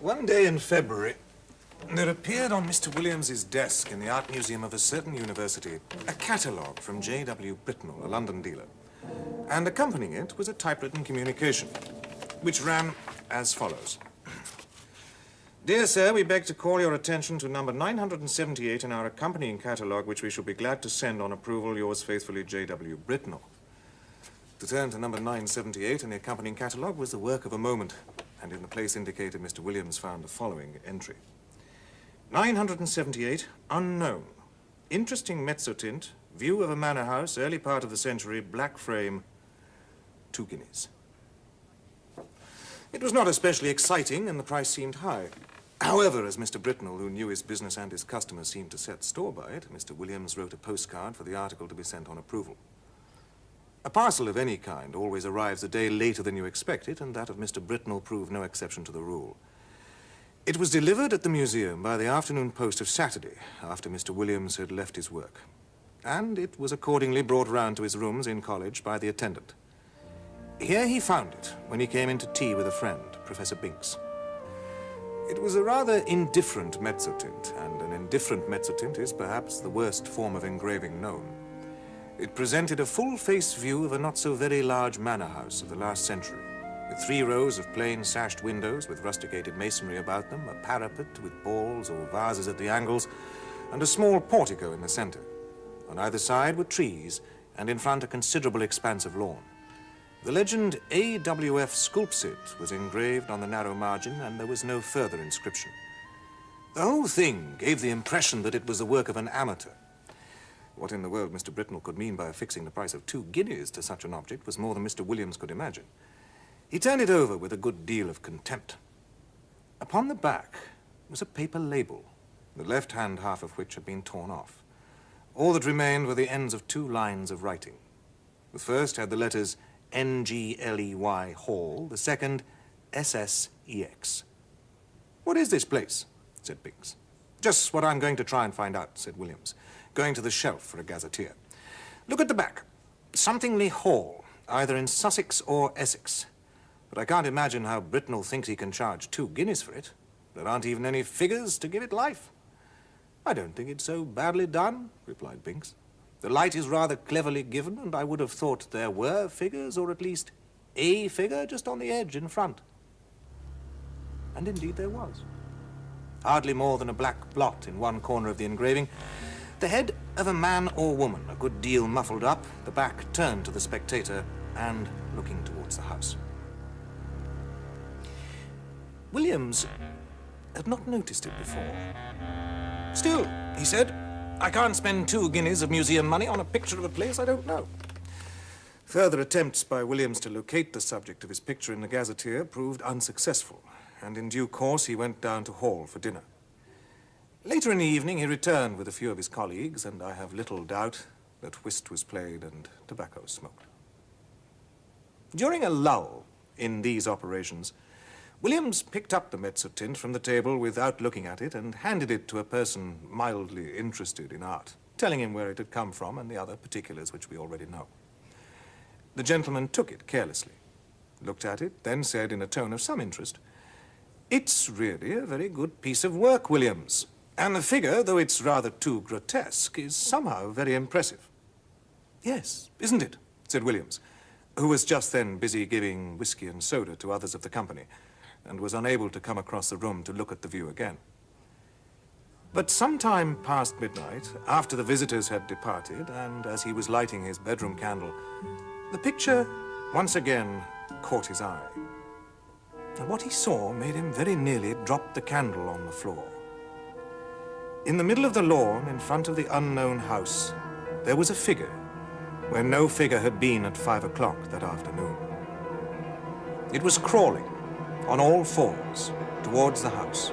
One day in February, there appeared on Mr. Williams's desk in the Art Museum of a certain university a catalogue from J.W. Britnell, a London dealer. And accompanying it was a typewritten communication, which ran as follows. Dear sir, we beg to call your attention to number 978 in our accompanying catalogue, which we shall be glad to send on approval. Yours faithfully, J.W. Britnell. To turn to number 978 in the accompanying catalogue was the work of a moment, and in the place indicated, Mr. Williams found the following entry. 978, unknown. Interesting Mezzotint, view of a manor house, early part of the century, black frame, 2 guineas. It was not especially exciting, and the price seemed high. However, as Mr. Britnell, who knew his business and his customers, seemed to set store by it, Mr. Williams wrote a postcard for the article to be sent on approval. A parcel of any kind always arrives a day later than you expect it, and that of Mr. Britnell proved no exception to the rule. It was delivered at the museum by the afternoon post of Saturday, after Mr. Williams had left his work. And it was accordingly brought round to his rooms in college by the attendant. Here he found it when he came in to tea with a friend, Professor Binks. It was a rather indifferent mezzotint, and an indifferent mezzotint is perhaps the worst form of engraving known. It presented a full-face view of a not-so-very large manor house of the last century, with 3 rows of plain sashed windows with rusticated masonry about them, a parapet with balls or vases at the angles, and a small portico in the center. On either side were trees, and in front a considerable expanse of lawn. The legend AWF Sculpsit was engraved on the narrow margin, and there was no further inscription. The whole thing gave the impression that it was the work of an amateur. What in the world Mr. Britnell could mean by affixing the price of 2 guineas to such an object was more than Mr. Williams could imagine. He turned it over with a good deal of contempt. Upon the back was a paper label, the left-hand half of which had been torn off. All that remained were the ends of 2 lines of writing. The first had the letters NGLEY Hall, the second SSEX. What is this place? Said Binks. Just what I'm going to try and find out, said Williams, going to the shelf for a gazetteer. Look at the back. Somethingly Hall, either in Sussex or Essex. But I can't imagine how Britnell thinks he can charge 2 guineas for it. There aren't even any figures to give it life. I don't think it's so badly done, replied Binks. The light is rather cleverly given, and I would have thought there were figures, or at least a figure just on the edge in front. And indeed there was. Hardly more than a black blot in one corner of the engraving. The head of a man or woman, a good deal muffled up, the back turned to the spectator and looking towards the house. Williams had not noticed it before. Still, he said, I can't spend 2 guineas of museum money on a picture of a place I don't know. Further attempts by Williams to locate the subject of his picture in the gazetteer proved unsuccessful, and in due course he went down to Hall for dinner. Later in the evening he returned with a few of his colleagues, and I have little doubt that whist was played and tobacco smoked. During a lull in these operations, Williams picked up the Mezzotint from the table without looking at it and handed it to a person mildly interested in art, telling him where it had come from and the other particulars which we already know. The gentleman took it carelessly, looked at it, then said in a tone of some interest, It's really a very good piece of work, Williams, and the figure, though it's rather too grotesque, is somehow very impressive. Yes, isn't it? Said Williams, who was just then busy giving whiskey and soda to others of the company, and was unable to come across the room to look at the view again. But some time past midnight, after the visitors had departed, and as he was lighting his bedroom candle, the picture once again caught his eye. And what he saw made him very nearly drop the candle on the floor. In the middle of the lawn, in front of the unknown house, there was a figure where no figure had been at 5 o'clock that afternoon. It was crawling on all 4s towards the house,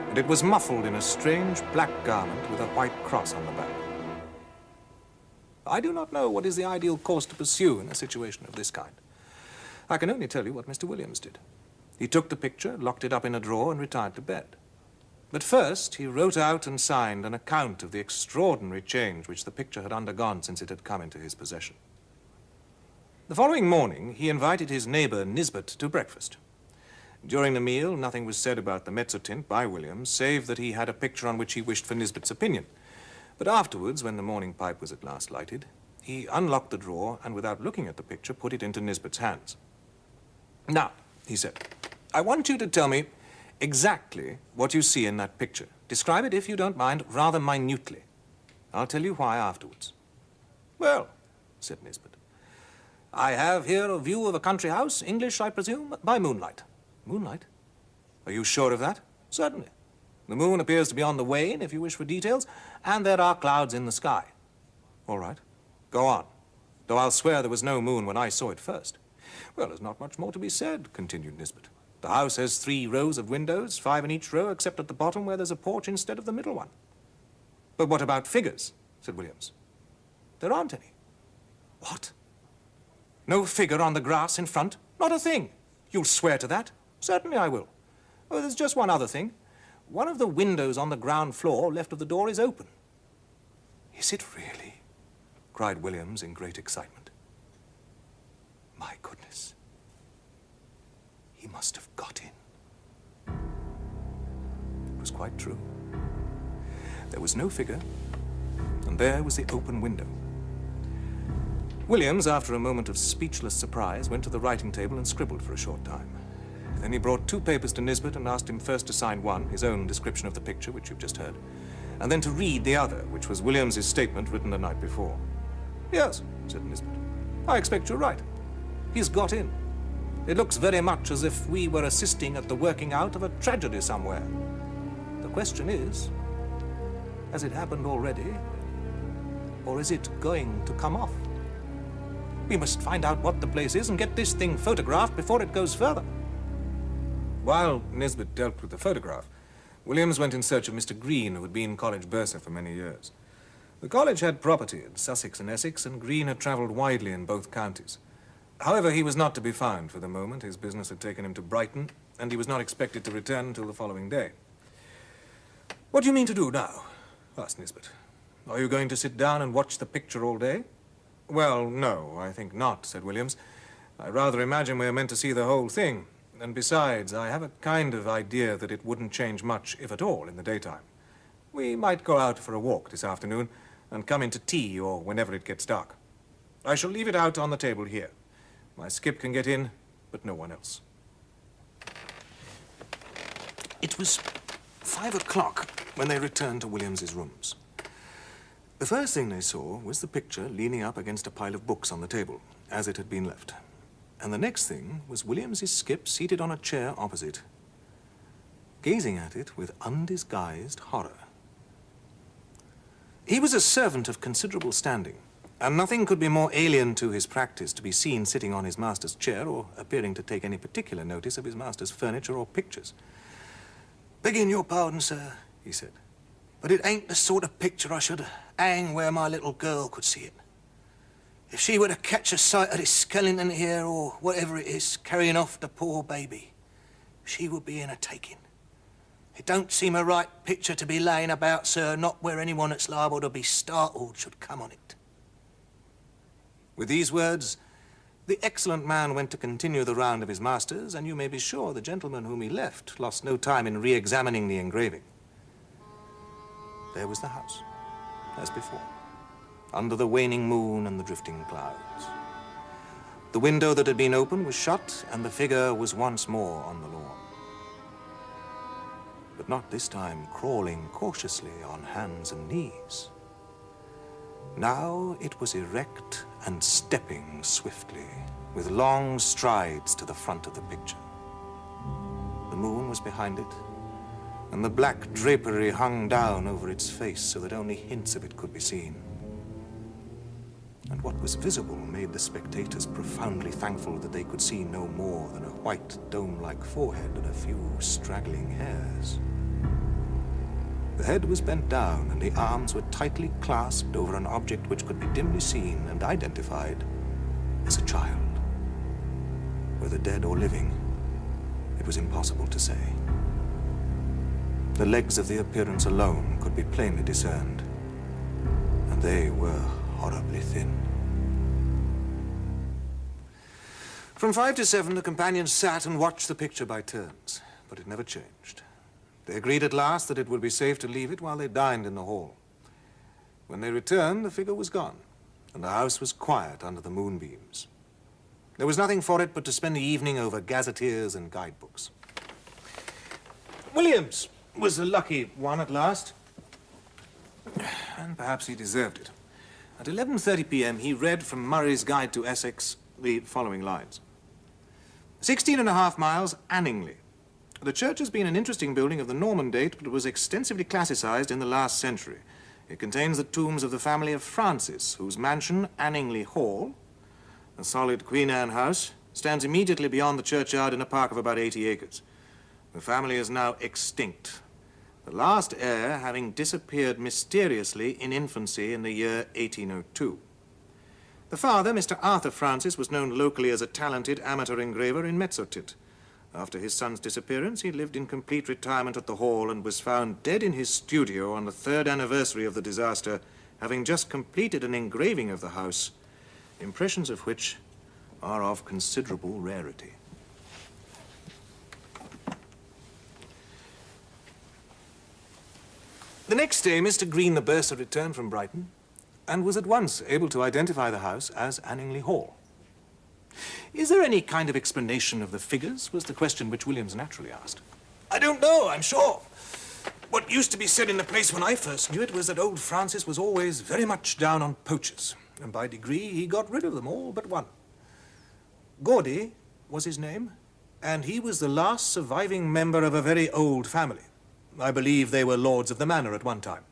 and it was muffled in a strange black garment with a white cross on the back. I do not know what is the ideal course to pursue in a situation of this kind. I can only tell you what Mr. Williams did. He took the picture, locked it up in a drawer, and retired to bed. But first he wrote out and signed an account of the extraordinary change which the picture had undergone since it had come into his possession. The following morning he invited his neighbor Nisbet to breakfast. During the meal, nothing was said about the Mezzotint by Williams, save that he had a picture on which he wished for Nisbet's opinion. But afterwards, when the morning pipe was at last lighted, he unlocked the drawer and, without looking at the picture, put it into Nisbet's hands. "Now," he said, "I want you to tell me exactly what you see in that picture. Describe it, if you don't mind, rather minutely. I'll tell you why afterwards." "Well," said Nisbet, "I have here a view of a country house, English, I presume, by moonlight." "Moonlight? Are you sure of that?" "Certainly. The moon appears to be on the wane, if you wish for details, and there are clouds in the sky." "All right. Go on. Though I'll swear there was no moon when I saw it first." "Well, there's not much more to be said," continued Nisbet. "The house has 3 rows of windows, 5 in each row, except at the bottom where there's a porch instead of the middle one." "But what about figures?" said Williams. "There aren't any." "What? No figure on the grass in front? Not a thing. You'll swear to that?" "Certainly I will. Oh, there's just one other thing. One of the windows on the ground floor left of the door is open." "Is it really?" cried Williams in great excitement. "My goodness. He must have got in." It was quite true. There was no figure, and there was the open window. Williams, after a moment of speechless surprise, went to the writing table and scribbled for a short time. Then he brought 2 papers to Nisbet and asked him first to sign one, his own description of the picture, which you've just heard, and then to read the other, which was Williams's statement written the night before. "Yes," said Nisbet, "I expect you're right. He's got in. It looks very much as if we were assisting at the working out of a tragedy somewhere. The question is, has it happened already, or is it going to come off? We must find out what the place is and get this thing photographed before it goes further." While Nisbet dealt with the photograph, Williams went in search of Mr. Green, who had been college bursar for many years. The college had property in Sussex and Essex, and Green had travelled widely in both counties. However, he was not to be found for the moment. His business had taken him to Brighton, and he was not expected to return until the following day. "What do you mean to do now?" asked Nisbet. "Are you going to sit down and watch the picture all day?" "Well, no, I think not," said Williams. "I rather imagine we're meant to see the whole thing. And besides, I have a kind of idea that it wouldn't change much, if at all, in the daytime. We might go out for a walk this afternoon and come in to tea or whenever it gets dark. I shall leave it out on the table here. My skip can get in, but no one else." It was 5 o'clock when they returned to Williams's rooms. The first thing they saw was the picture leaning up against a pile of books on the table, as it had been left. And the next thing was Williams's skip seated on a chair opposite, gazing at it with undisguised horror. He was a servant of considerable standing, and nothing could be more alien to his practice to be seen sitting on his master's chair or appearing to take any particular notice of his master's furniture or pictures. "Begging your pardon, sir," he said, "but it ain't the sort of picture I should hang where my little girl could see it. If she were to catch a sight of this skeleton here, or whatever it is, carrying off the poor baby, she would be in a taking. It don't seem a right picture to be laying about, sir, not where anyone that's liable to be startled should come on it." With these words, the excellent man went to continue the round of his masters, and you may be sure the gentleman whom he left lost no time in re-examining the engraving. There was the house, as before, under the waning moon and the drifting clouds. The window that had been open was shut, and the figure was once more on the lawn. But not this time crawling cautiously on hands and knees. Now it was erect and stepping swiftly, with long strides to the front of the picture. The moon was behind it, and the black drapery hung down over its face so that only hints of it could be seen. And what was visible made the spectators profoundly thankful that they could see no more than a white dome-like forehead and a few straggling hairs. The head was bent down, and the arms were tightly clasped over an object which could be dimly seen and identified as a child. Whether dead or living, it was impossible to say. The legs of the appearance alone could be plainly discerned, and they were horribly thin. From 5 to 7, the companions sat and watched the picture by turns, but it never changed. They agreed at last that it would be safe to leave it while they dined in the hall. When they returned, the figure was gone, and the house was quiet under the moonbeams. There was nothing for it but to spend the evening over gazetteers and guidebooks. Williams was the lucky one at last, and perhaps he deserved it. At 11:30 p.m., he read from Murray's Guide to Essex the following lines. 16.5 miles, Anningley. The church has been an interesting building of the Norman date, but it was extensively classicized in the last century. It contains the tombs of the family of Francis, whose mansion, Anningley Hall, a solid Queen Anne house, stands immediately beyond the churchyard in a park of about 80 acres. The family is now extinct, the last heir having disappeared mysteriously in infancy in the year 1802. The father, Mr. Arthur Francis, was known locally as a talented amateur engraver in Mezzotint. After his son's disappearance, he lived in complete retirement at the Hall and was found dead in his studio on the 3rd anniversary of the disaster, having just completed an engraving of the house, impressions of which are of considerable rarity. The next day, Mr. Green the bursar returned from Brighton and was at once able to identify the house as Anningley Hall. Is there any kind of explanation of the figures, was the question which Williams naturally asked. I don't know, I'm sure. What used to be said in the place when I first knew it was that old Francis was always very much down on poachers, and by degree he got rid of them all but one. Gaudy was his name, and he was the last surviving member of a very old family. I believe they were lords of the manor at one time.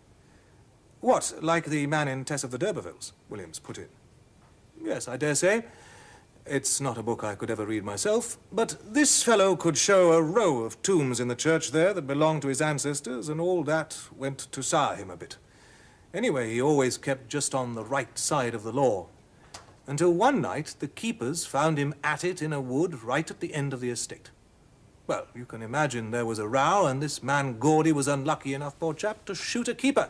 What, like the man in Tess of the d'Urbervilles? Williams put in. Yes, I dare say. It's not a book I could ever read myself, but this fellow could show a row of tombs in the church there that belonged to his ancestors, and all that went to sour him a bit. Anyway, he always kept just on the right side of the law, until one night the keepers found him at it in a wood right at the end of the estate. Well, you can imagine there was a row, and this man Gaudy was unlucky enough, poor chap, to shoot a keeper.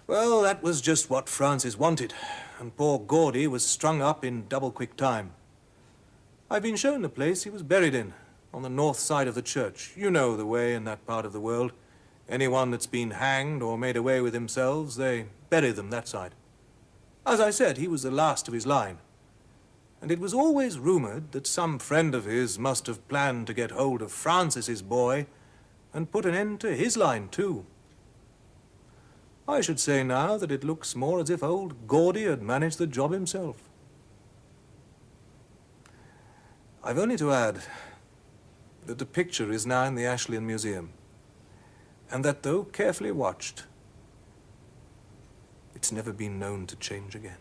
Well, that was just what Francis wanted, and poor Gaudy was strung up in double-quick time. I've been shown the place he was buried in, on the north side of the church. You know the way in that part of the world. Anyone that's been hanged or made away with themselves, they bury them that side. As I said, he was the last of his line. And it was always rumored that some friend of his must have planned to get hold of Francis's boy and put an end to his line, too. I should say now that it looks more as if old Gaudy had managed the job himself. I've only to add that the picture is now in the Ashleighan Museum, and that though carefully watched, it's never been known to change again.